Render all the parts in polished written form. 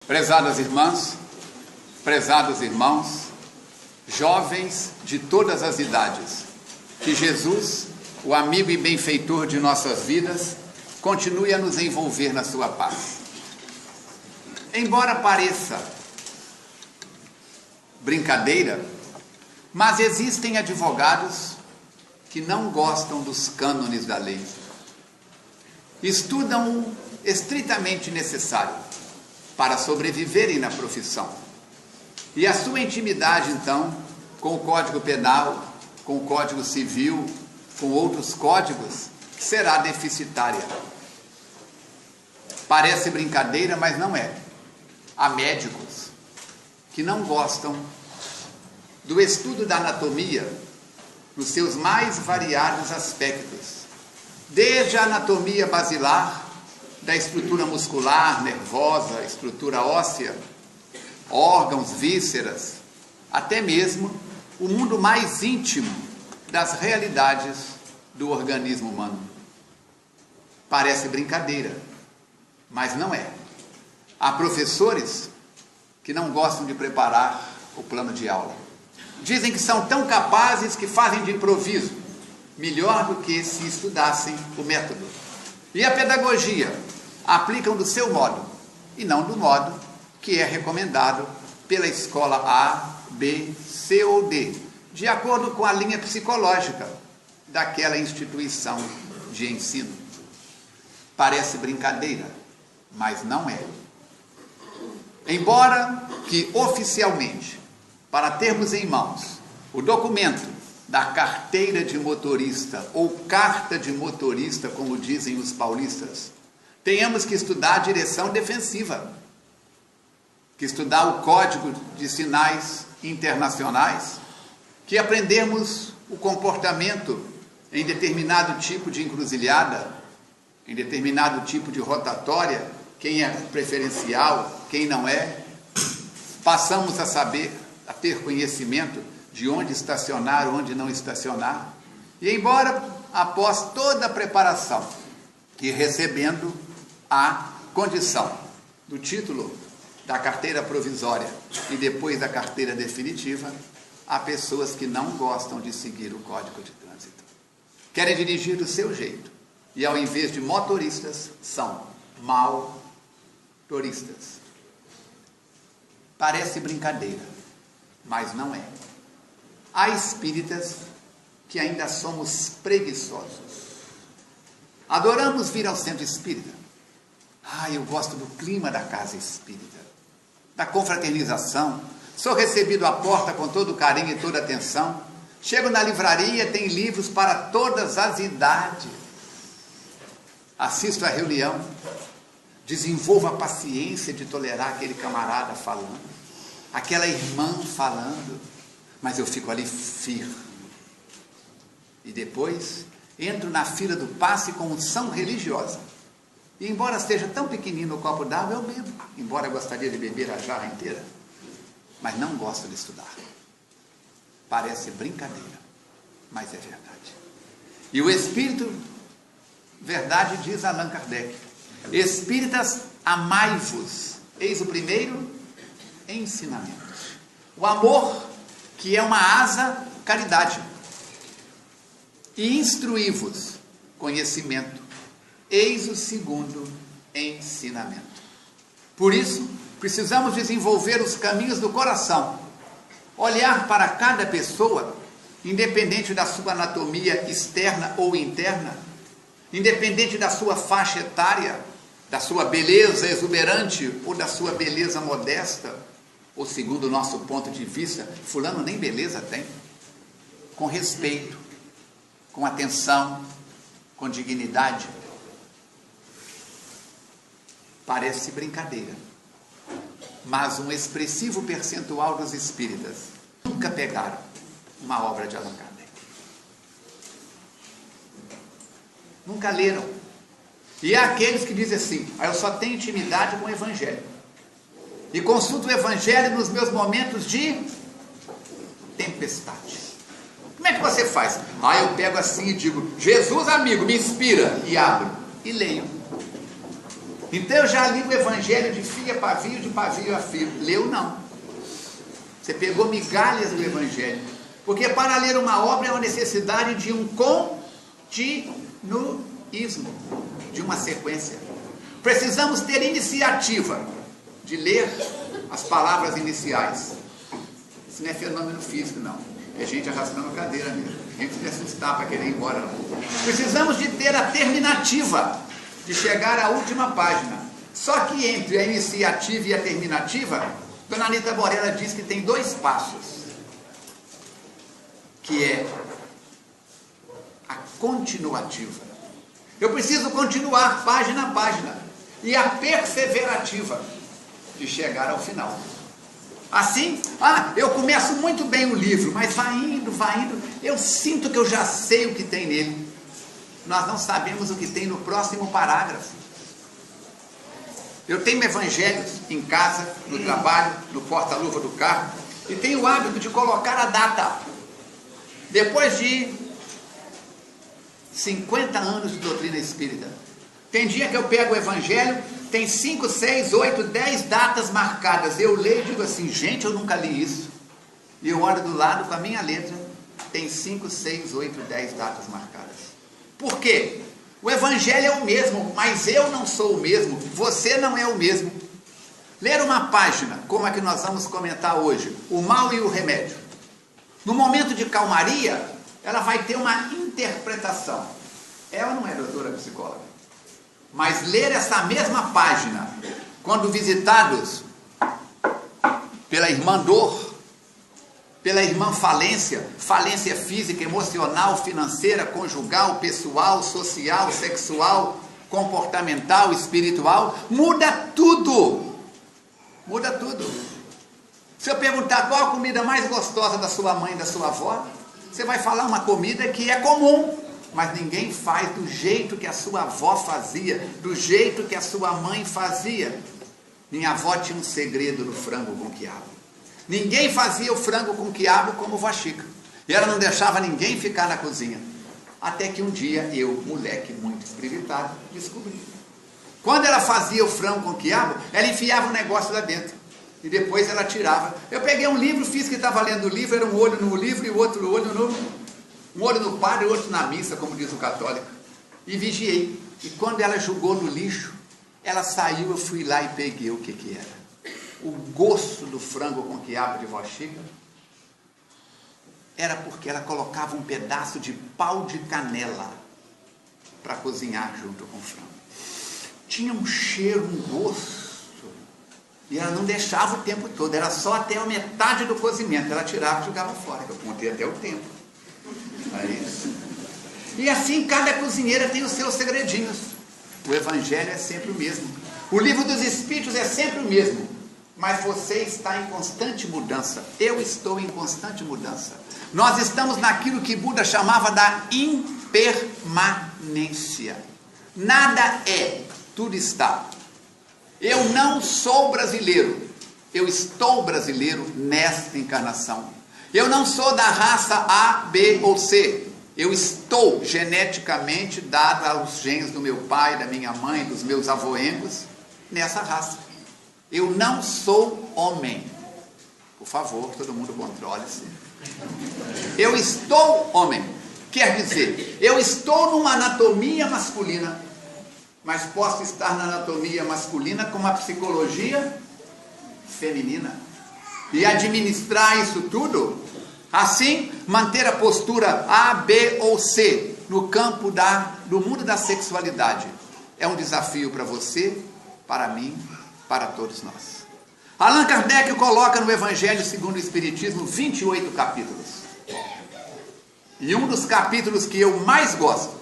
Prezadas irmãs, prezados irmãos, jovens de todas as idades, que Jesus, o amigo e benfeitor de nossas vidas, continue a nos envolver na sua paz. Embora pareça brincadeira, mas existem advogados que não gostam dos cânones da lei. Estudam o estritamente necessário para sobreviverem na profissão. E a sua intimidade, então, com o Código Penal, com o Código Civil, com outros códigos, será deficitária. Parece brincadeira, mas não é. Há médicos que não gostam do estudo da anatomia nos seus mais variados aspectos, desde a anatomia basilar, da estrutura muscular, nervosa, estrutura óssea, órgãos, vísceras, até mesmo o mundo mais íntimo das realidades do organismo humano. Parece brincadeira, mas não é. Há professores que não gostam de preparar o plano de aula. Dizem que são tão capazes que fazem de improviso, melhor do que se estudassem o método. E a pedagogia aplicam do seu modo, e não do modo que é recomendado pela escola A, B, C ou D, de acordo com a linha psicológica daquela instituição de ensino. Parece brincadeira, mas não é. Embora que oficialmente, para termos em mãos o documento da carteira de motorista ou carta de motorista, como dizem os paulistas, tenhamos que estudar a direção defensiva, que estudar o Código de Sinais Internacionais, que aprendermos o comportamento em determinado tipo de encruzilhada, em determinado tipo de rotatória, quem é preferencial, quem não é. Passamos a saber, a ter conhecimento de onde estacionar, onde não estacionar. E embora, após toda a preparação e recebendo a condição do título da carteira provisória e depois da carteira definitiva, há pessoas que não gostam de seguir o Código de Trânsito. Querem dirigir do seu jeito. E ao invés de motoristas, são maltoristas. Parece brincadeira, mas não é. Há espíritas que ainda somos preguiçosos. Adoramos vir ao centro espírita. Eu gosto do clima da casa espírita, da confraternização. Sou recebido à porta com todo carinho e toda atenção. Chego na livraria, tem livros para todas as idades. Assisto à reunião, desenvolvo a paciência de tolerar aquele camarada falando, aquela irmã falando, mas eu fico ali firme. E depois entro na fila do passe com unção religiosa. E embora esteja tão pequenino o copo d'água, eu bebo. Embora eu gostaria de beber a jarra inteira, mas não gosto de estudar. Parece brincadeira, mas é verdade. E o Espírito, verdade, diz Allan Kardec: espíritas, amai-vos. Eis o primeiro ensinamento. O amor, que é uma asa, caridade. E instruí-vos, conhecimento. Eis o segundo ensinamento. Por isso, precisamos desenvolver os caminhos do coração. Olhar para cada pessoa, independente da sua anatomia externa ou interna, independente da sua faixa etária, da sua beleza exuberante ou da sua beleza modesta, ou segundo o nosso ponto de vista, fulano nem beleza tem, com respeito, com atenção, com dignidade. Parece brincadeira, mas um expressivo percentual dos espíritas nunca pegaram uma obra de Allan Kardec. Nunca leram. E há aqueles que dizem assim: eu só tenho intimidade com o Evangelho. E consulto o Evangelho nos meus momentos de tempestade. Como é que você faz? Eu pego assim e digo: Jesus, amigo, me inspira. E abro e leio. Então eu já li o evangelho de fio a pavio, de pavio a fio. Leu não. Você pegou migalhas do evangelho. Porque para ler uma obra é uma necessidade de um continuismo, de uma sequência. Precisamos ter iniciativa de ler as palavras iniciais. Isso não é fenômeno físico, não. É gente arrastando a cadeira mesmo. A gente se assustar para querer ir embora, não. Precisamos de ter a terminativa, de chegar à última página. Só que entre a iniciativa e a terminativa, Dona Anita Borella diz que tem 2 passos, que é a continuativa. Eu preciso continuar página a página, e a perseverativa de chegar ao final. Assim, eu começo muito bem o livro, mas vai indo, eu sinto que eu já sei o que tem nele. Nós não sabemos o que tem no próximo parágrafo. Eu tenho evangelhos em casa, no trabalho, no porta-luva do carro, e tenho o hábito de colocar a data. Depois de 50 anos de doutrina espírita, tem dia que eu pego o evangelho, tem 5, 6, 8, 10 datas marcadas. Eu leio e digo assim, gente, eu nunca li isso. E eu olho do lado com a minha letra, tem 5, 6, 8, 10 datas marcadas. Por quê? O evangelho é o mesmo, mas eu não sou o mesmo, você não é o mesmo. Ler uma página, como a que nós vamos comentar hoje, o mal e o remédio. No momento de calmaria, ela vai ter uma interpretação. Ela não é doutora psicóloga. Mas ler essa mesma página, quando visitados pela irmã dor, pela irmã falência, falência física, emocional, financeira, conjugal, pessoal, social, sexual, comportamental, espiritual, muda tudo. Muda tudo. Se eu perguntar qual a comida mais gostosa da sua mãe e da sua avó, você vai falar uma comida que é comum, mas ninguém faz do jeito que a sua avó fazia, do jeito que a sua mãe fazia. Minha avó tinha um segredo no frango com quiabo. Ninguém fazia o frango com quiabo como vó Chica. E ela não deixava ninguém ficar na cozinha. Até que um dia eu, moleque muito espiritado, descobri. Quando ela fazia o frango com quiabo, ela enfiava um negócio lá dentro. E depois ela tirava. Eu peguei um livro, fiz que estava lendo o livro, era um olho no livro e o outro olho no... Um olho no padre e outro na missa, como diz o católico. E vigiei. E quando ela jogou no lixo, ela saiu, eu fui lá e peguei o que era. O gosto do frango com quiabo de vó Chica era porque ela colocava um pedaço de pau de canela para cozinhar junto com o frango. Tinha um cheiro, um gosto. E ela não deixava o tempo todo, era só até a metade do cozimento. Ela tirava e jogava fora. Eu contei até o tempo. É isso. E assim cada cozinheira tem os seus segredinhos. O evangelho é sempre o mesmo. O livro dos Espíritos é sempre o mesmo. Mas você está em constante mudança. Eu estou em constante mudança. Nós estamos naquilo que Buda chamava da impermanência. Nada é, tudo está. Eu não sou brasileiro. Eu estou brasileiro nesta encarnação. Eu não sou da raça A, B ou C. Eu estou geneticamente dado aos genes do meu pai, da minha mãe, dos meus avoengos, nessa raça. Eu não sou homem. Por favor, todo mundo controle-se. Eu estou homem. Quer dizer, eu estou numa anatomia masculina, mas posso estar na anatomia masculina com uma psicologia feminina. E administrar isso tudo, assim, manter a postura A, B ou C no campo do mundo da sexualidade. É um desafio para você, para mim, para todos nós. Allan Kardec coloca no Evangelho segundo o Espiritismo 28 capítulos. E um dos capítulos que eu mais gosto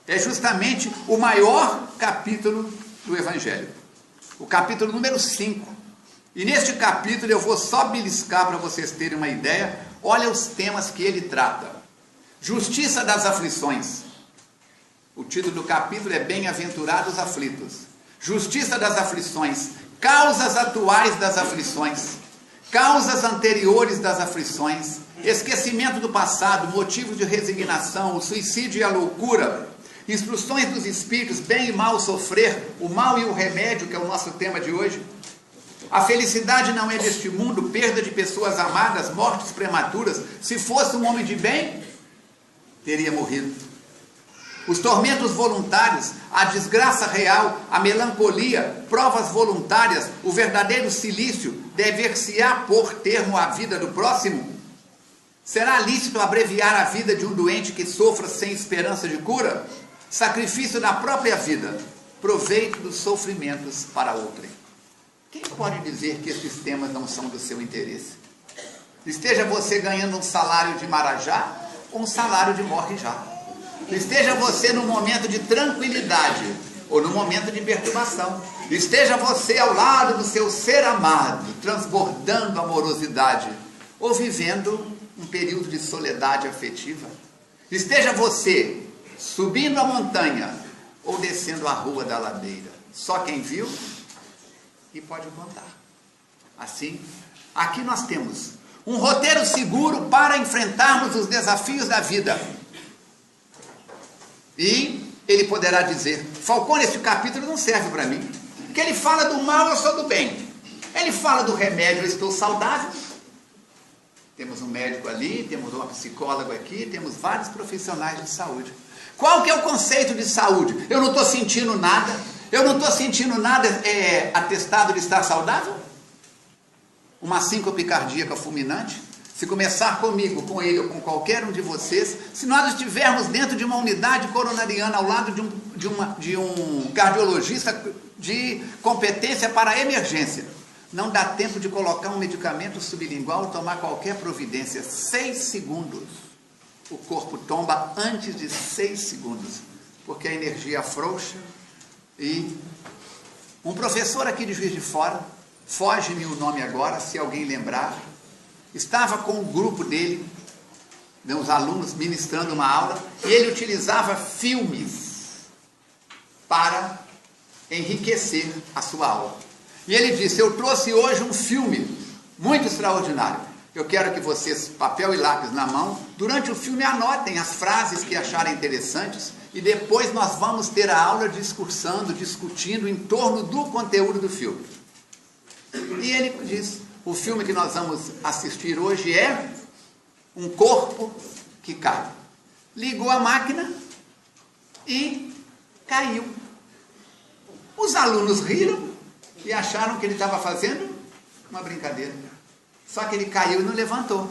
é justamente o maior capítulo do Evangelho. O capítulo número 5. E neste capítulo eu vou só beliscar para vocês terem uma ideia. Olha os temas que ele trata. Justiça das aflições. O título do capítulo é Bem-aventurados aflitos. Justiça das aflições. Causas atuais das aflições. Causas anteriores das aflições. Esquecimento do passado. Motivos de resignação. O suicídio e a loucura. instruções dos espíritos, bem e mal sofrer, o mal e o remédio, que é o nosso tema de hoje. A felicidade não é deste mundo, perda de pessoas amadas, mortes prematuras. Se fosse um homem de bem, teria morrido. Os tormentos voluntários, a desgraça real, a melancolia, provas voluntárias, o verdadeiro cilício, dever-se-á pôr termo à vida do próximo? Será lícito abreviar a vida de um doente que sofra sem esperança de cura? Sacrifício da própria vida, proveito dos sofrimentos para outrem. Quem pode dizer que esses temas não são do seu interesse? Esteja você ganhando um salário de marajá ou um salário de morre-já. Esteja você no momento de tranquilidade ou no momento de perturbação. Esteja você ao lado do seu ser amado, transbordando amorosidade, ou vivendo um período de soledade afetiva. Esteja você subindo a montanha ou descendo a rua da ladeira. Só quem viu e pode contar. Assim, aqui nós temos um roteiro seguro para enfrentarmos os desafios da vida. E ele poderá dizer: Falcone, esse capítulo não serve para mim, porque ele fala do mal, eu sou do bem. Ele fala do remédio, eu estou saudável. Temos um médico ali, temos uma psicóloga aqui, temos vários profissionais de saúde. Qual que é o conceito de saúde? Eu não estou sentindo nada. Eu não estou sentindo nada atestado de estar saudável? Uma síncope cardíaca fulminante? Se começar comigo, com ele ou com qualquer um de vocês, se nós estivermos dentro de uma unidade coronariana ao lado de um cardiologista de competência para emergência, não dá tempo de colocar um medicamento sublingual ou tomar qualquer providência. 6 segundos. O corpo tomba antes de 6 segundos, porque a energia afrouxa. E um professor aqui de Juiz de Fora, foge-me o nome agora, se alguém lembrar, estava com o grupo dele, os alunos ministrando uma aula, e ele utilizava filmes para enriquecer a sua aula. E ele disse: eu trouxe hoje um filme muito extraordinário. Eu quero que vocês, papel e lápis na mão, durante o filme anotem as frases que acharem interessantes, e depois nós vamos ter a aula discutindo em torno do conteúdo do filme. E ele diz: o filme que nós vamos assistir hoje é Um Corpo que Cai. Ligou a máquina e caiu. Os alunos riram e acharam que ele estava fazendo uma brincadeira. Só que ele caiu e não levantou.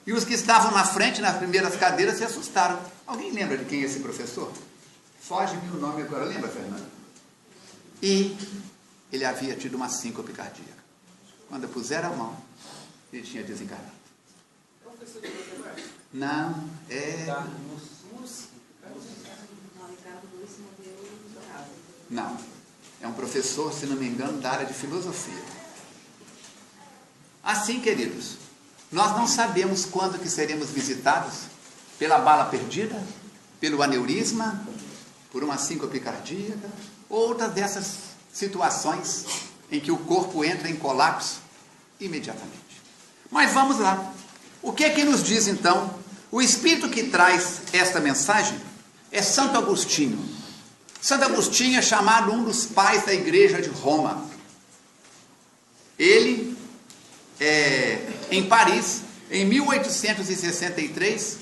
E os que estavam na frente, nas primeiras cadeiras, se assustaram. Alguém lembra de quem é esse professor? Foge-me o nome agora. Lembra, Fernando? E ele havia tido uma síncope cardíaca. Quando puseram a mão, ele tinha desencarnado. Não, Não, é um professor, se não me engano, da área de filosofia. Assim, queridos, nós não sabemos quando que seremos visitados pela bala perdida, pelo aneurisma, por uma síncope cardíaca, ou outras dessas situações em que o corpo entra em colapso imediatamente. Mas vamos lá. O que é que nos diz então? O espírito que traz esta mensagem é Santo Agostinho. Santo Agostinho é chamado um dos pais da igreja de Roma. Ele, em Paris, em 1863,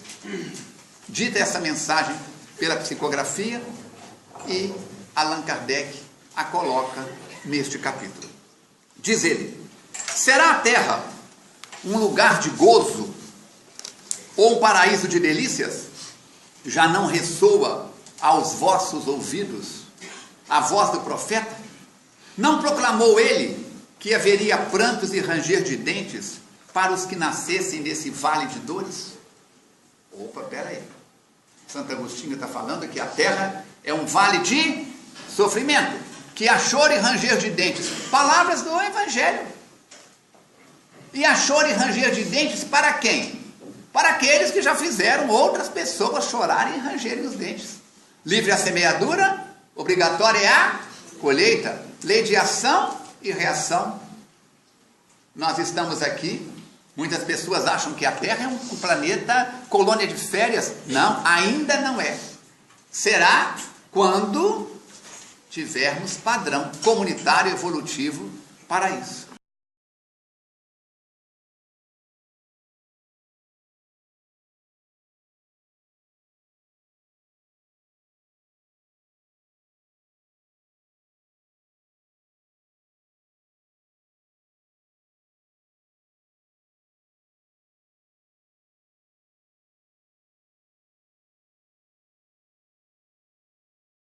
dita essa mensagem pela psicografia, e Allan Kardec a coloca neste capítulo. Diz ele: será a terra um lugar de gozo ou um paraíso de delícias? Já não ressoa aos vossos ouvidos a voz do profeta? Não proclamou ele que haveria prantos e ranger de dentes para os que nascessem nesse vale de dores? Opa, peraí. Santo Agostinho está falando que a terra é um vale de sofrimento, que há choro e ranger de dentes. Palavras do Evangelho. E há choro e ranger de dentes para quem? Para aqueles que já fizeram outras pessoas chorarem e rangerem os dentes. Livre a semeadura, obrigatória é a colheita. Lei de ação e reação. Nós estamos aqui, muitas pessoas acham que a Terra é um planeta colônia de férias. Não, ainda não é. Será quando tivermos padrão comunitário evolutivo para isso.